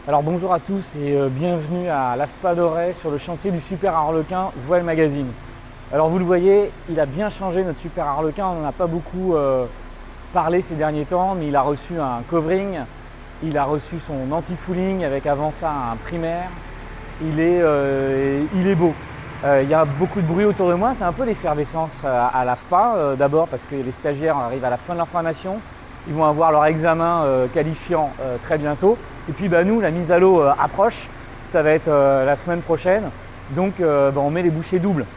Alors bonjour à tous et bienvenue à l'AFPA d'Auray sur le chantier du Super Harlequin Voile Magazine. Alors vous le voyez, il a bien changé notre Super Harlequin, on n'en a pas beaucoup parlé ces derniers temps, mais il a reçu un covering, il a reçu son anti-fouling avec avant ça un primaire, il est beau. Il y a beaucoup de bruit autour de moi, c'est un peu l'effervescence à l'AFPA, d'abord parce que les stagiaires arrivent à la fin de leur formation, ils vont avoir leur examen qualifiant très bientôt. Et puis nous, la mise à l'eau approche, ça va être la semaine prochaine, donc on met les bouchées doubles.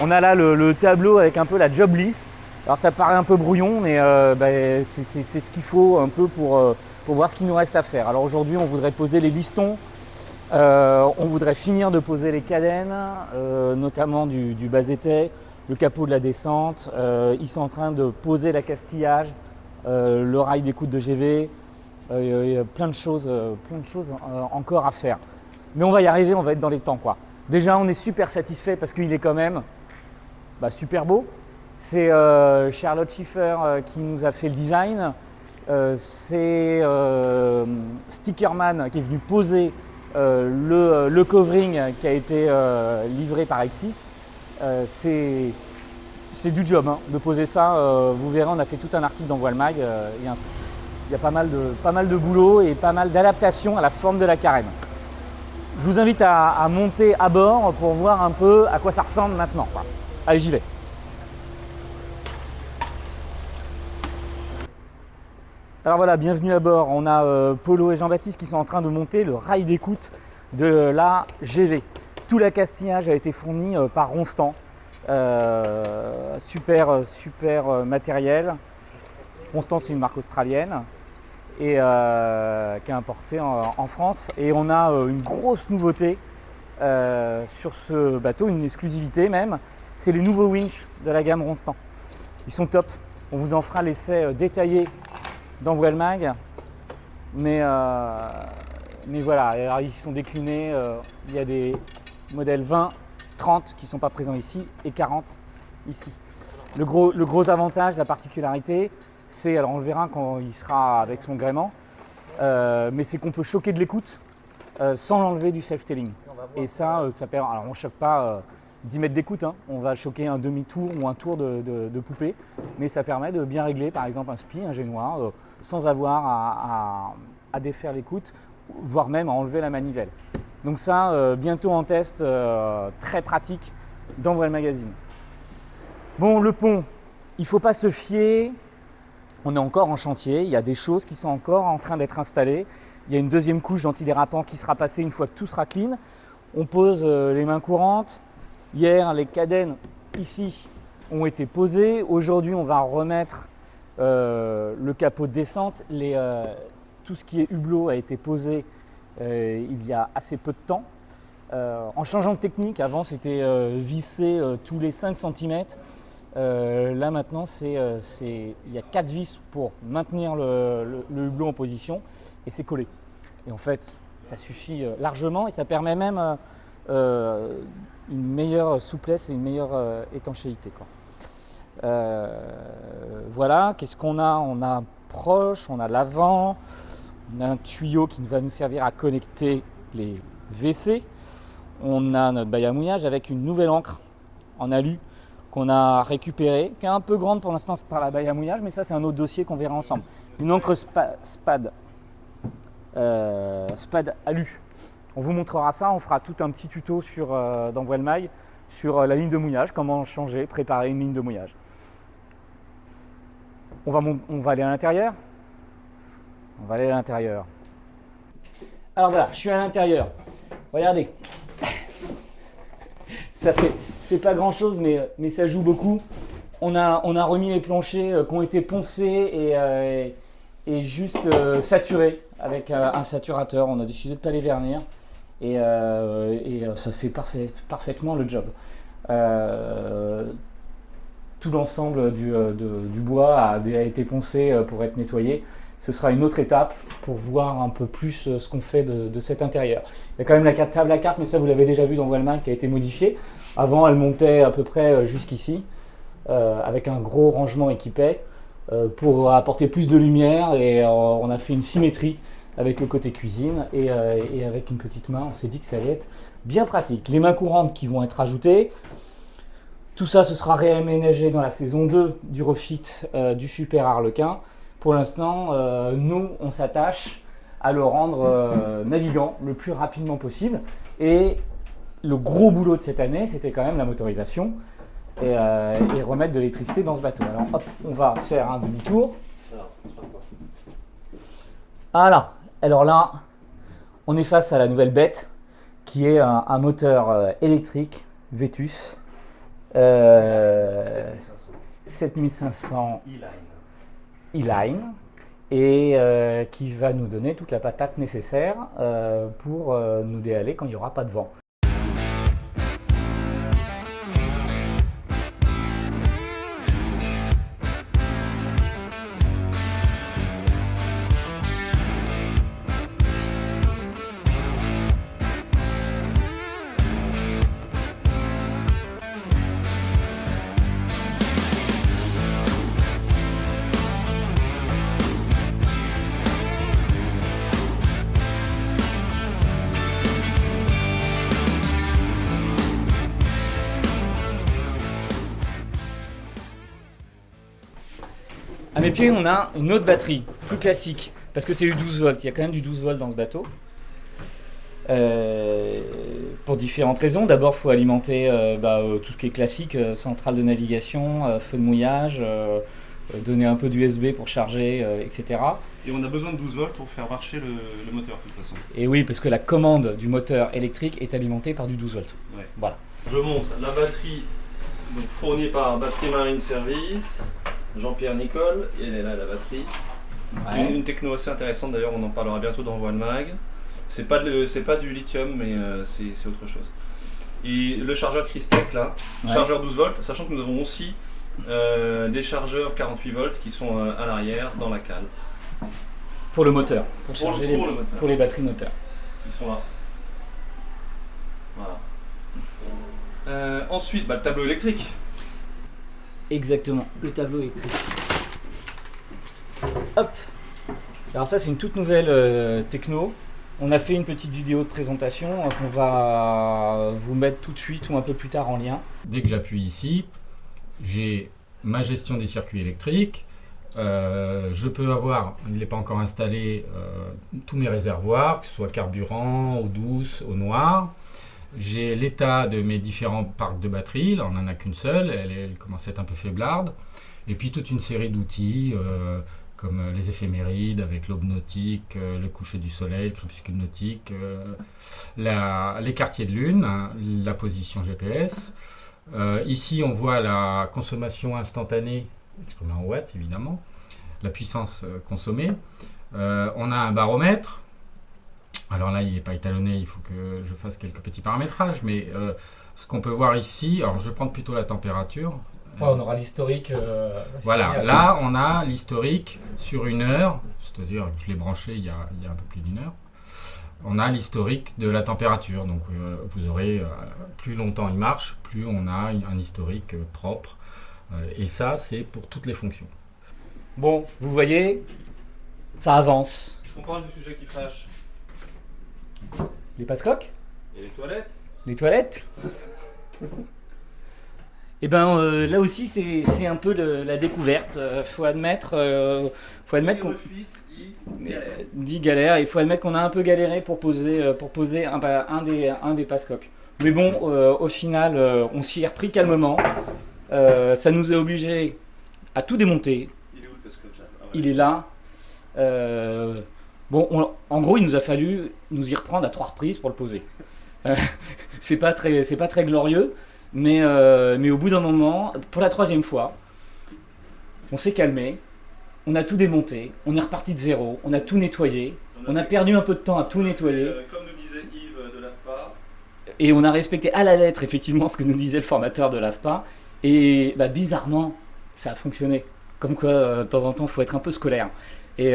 On a là le tableau avec un peu la job list. Alors ça paraît un peu brouillon, mais c'est ce qu'il faut un peu pour voir ce qu'il nous reste à faire. Alors aujourd'hui, on voudrait poser les listons, on voudrait finir de poser les cadènes, notamment du bas-étai, le capot de la descente. Ils sont en train de poser l'accastillage, le rail d'écoute de GV. Il y a plein de choses encore à faire. Mais on va y arriver, on va être dans les temps, quoi. Déjà, on est super satisfait parce qu'il est quand même super beau. C'est Charlotte Schiffer qui nous a fait le design. C'est Stickerman qui est venu poser le covering qui a été livré par Exis. C'est du job de poser ça. Vous verrez, on a fait tout un article dans Voile Mag. Il y a pas mal de boulot et pas mal d'adaptations à la forme de la carène. Je vous invite à monter à bord pour voir un peu à quoi ça ressemble maintenant. Allez, j'y vais. Alors voilà, bienvenue à bord. On a Polo et Jean-Baptiste qui sont en train de monter le rail d'écoute de la GV. Tout l'accastillage a été fourni par Ronstan. Super matériel. Ronstan, c'est une marque australienne et qui est importée en France. Et on a une grosse nouveauté sur ce bateau, une exclusivité même, c'est les nouveaux winches de la gamme Ronstan. Ils sont top. On vous en fera l'essai détaillé dans Voile Mag. Mais voilà, alors, ils sont déclinés. Il y a des modèles 20, 30 qui ne sont pas présents ici et 40 ici. Le gros avantage, la particularité, c'est, alors on le verra quand il sera avec son gréement, mais c'est qu'on peut choquer de l'écoute sans l'enlever du self-tailing. Et ça permet, alors on ne choque pas 10 mètres d'écoute, on va choquer un demi-tour ou un tour de poupée, mais ça permet de bien régler par exemple un spi, un génois, sans avoir à défaire l'écoute, voire même à enlever la manivelle. Donc ça, bientôt en test, très pratique dans Voile Magazine. Bon, le pont, il ne faut pas se fier. On est encore en chantier, il y a des choses qui sont encore en train d'être installées. Il y a une deuxième couche d'antidérapant qui sera passée une fois que tout sera clean. On pose les mains courantes. Hier, les cadènes ici ont été posées. Aujourd'hui, on va remettre le capot de descente. Tout ce qui est hublot a été posé il y a assez peu de temps. En changeant de technique, avant c'était vissé tous les 5 cm. Là maintenant, il y a 4 vis pour maintenir le hublot en position et c'est collé. Et en fait, ça suffit largement et ça permet même une meilleure souplesse et une meilleure étanchéité, quoi. Voilà, qu'est-ce qu'on a ? On a proche, on a l'avant, on a un tuyau qui va nous servir à connecter les WC. On a notre baille à mouillage avec une nouvelle encre en alu qu'on a récupérée, qui est un peu grande pour l'instant par la baille à mouillage, mais ça c'est un autre dossier qu'on verra ensemble. Une encre Spad alu. On vous montrera ça, on fera tout un petit tuto dans Voile Mag sur la ligne de mouillage, comment changer, préparer une ligne de mouillage. On va aller à l'intérieur. On va aller à l'intérieur. Alors voilà, je suis à l'intérieur. Regardez. C'est pas grand chose, mais ça joue beaucoup. On a remis les planchers qui ont été poncés et juste saturés avec un saturateur. On a décidé de ne pas les vernir et ça fait parfaitement le job. Tout l'ensemble du bois a été poncé pour être nettoyé. Ce sera une autre étape pour voir un peu plus ce qu'on fait de cet intérieur. Il y a quand même la table à cartes, mais ça vous l'avez déjà vu dans Voile Mag, qui a été modifiée. Avant, elle montait à peu près jusqu'ici, avec un gros rangement équipé pour apporter plus de lumière et on a fait une symétrie avec le côté cuisine et avec une petite main. On s'est dit que ça allait être bien pratique. Les mains courantes qui vont être ajoutées. Tout ça, ce sera réaménagé dans la saison 2 du refit du Super Harlequin. Pour l'instant, nous, on s'attache à le rendre navigant le plus rapidement possible. Et le gros boulot de cette année, c'était quand même la motorisation et remettre de l'électricité dans ce bateau. Alors hop, on va faire un demi-tour. Voilà. Alors là, on est face à la nouvelle bête qui est un moteur électrique Vetus 7500 E-Line et qui va nous donner toute la patate nécessaire pour nous déhaler quand il n'y aura pas de vent. À mes pieds, on a une autre batterie, plus classique, parce que c'est du 12 volts. Il y a quand même du 12 volts dans ce bateau. Pour différentes raisons. D'abord, il faut alimenter tout ce qui est classique, centrale de navigation, feu de mouillage, donner un peu d'USB pour charger, etc. Et on a besoin de 12 volts pour faire marcher le moteur, de toute façon. Et oui, parce que la commande du moteur électrique est alimentée par du 12 volts. Ouais. Voilà. Je montre la batterie donc, fournie par Batterie Marine Service. Jean-Pierre Nicole, et elle est là la batterie. Ouais. Une techno assez intéressante d'ailleurs, on en parlera bientôt dans Voile Mag. C'est pas du lithium, mais c'est autre chose. Et le chargeur Cristec là, chargeur 12 volts, sachant que nous avons aussi des chargeurs 48 volts qui sont à l'arrière dans la cale. Pour le moteur, pour charger le moteur. pour les batteries moteurs. Ils sont là. Voilà. Ensuite, le tableau électrique. Exactement, le tableau électrique. Hop. Alors ça c'est une toute nouvelle techno. On a fait une petite vidéo de présentation qu'on va vous mettre tout de suite ou un peu plus tard en lien. Dès que j'appuie ici, j'ai ma gestion des circuits électriques. Je peux avoir, il n'est pas encore installé, tous mes réservoirs, que ce soit carburant, eau douce, eau noire. J'ai l'état de mes différents parcs de batterie, là on n'en a qu'une seule, elle commence à être un peu faiblarde. Et puis toute une série d'outils comme les éphémérides avec l'aube nautique, le coucher du soleil, le crépuscule nautique, les quartiers de lune, hein, la position GPS. Ici on voit la consommation instantanée, exprimée en watts évidemment, la puissance consommée. On a un baromètre. Alors là, il n'est pas étalonné, il faut que je fasse quelques petits paramétrages, mais ce qu'on peut voir ici, alors je vais prendre plutôt la température. On aura l'historique. Voilà, là on a l'historique sur une heure, c'est-à-dire que je l'ai branché il y a un peu plus d'une heure. On a l'historique de la température, donc vous aurez, plus longtemps il marche, plus on a un historique propre. Et ça, c'est pour toutes les fonctions. Bon, vous voyez, ça avance. On parle du sujet qui fâche. Les passe-coques ? Et les toilettes ? Les toilettes ? Et ben là aussi c'est un peu la découverte. Faut admettre qu'on dit galère. Il faut admettre qu'on a un peu galéré pour poser un des passe-coques. Mais bon, au final, on s'y est repris calmement. Ça nous a obligés à tout démonter. Il est où le passe-coque ? Il est là. En gros, il nous a fallu nous y reprendre à 3 reprises pour le poser. C'est pas très glorieux, mais au bout d'un moment, pour la 3e fois, on s'est calmé, on a tout démonté, on est reparti de zéro, on a tout nettoyé, on a perdu un peu de temps à tout nettoyer. Comme nous disait Yves de l'AFPA. Et on a respecté à la lettre, effectivement, ce que nous disait le formateur de l'AFPA. Et bizarrement, ça a fonctionné. Comme quoi, de temps en temps, il faut être un peu scolaire. Et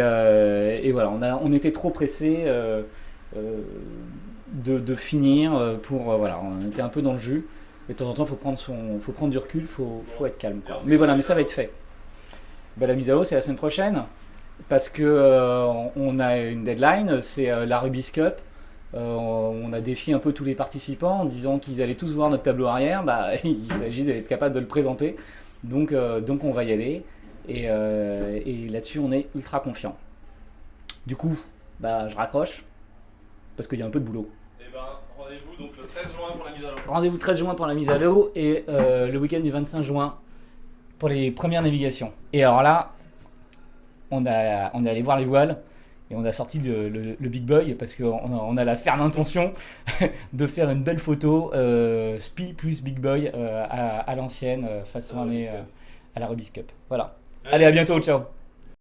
voilà, on était trop pressés de finir pour voilà, on était un peu dans le jus. Et de temps en temps, faut prendre du recul, faut être calme, quoi. Mais voilà, mais ça va être fait. La mise à eau, c'est la semaine prochaine. parce que on a une deadline, c'est la Rubik's Cup. On a défié un peu tous les participants en disant qu'ils allaient tous voir notre tableau arrière. Bah, il s'agit d'être capable de le présenter. Donc on va y aller. Et là-dessus, on est ultra confiant. Du coup, bah, je raccroche parce qu'il y a un peu de boulot. Et ben, rendez-vous donc le 13 juin pour la mise à l'eau. Rendez-vous 13 juin pour la mise à l'eau et le week-end du 25 juin pour les premières navigations. Et alors là, on est allé voir les voiles et on a sorti le Big Boy parce qu'on a la ferme intention de faire une belle photo SPI plus Big Boy à l'ancienne façon année à la Rubik's Cup. Voilà. Allez, à bientôt, ciao.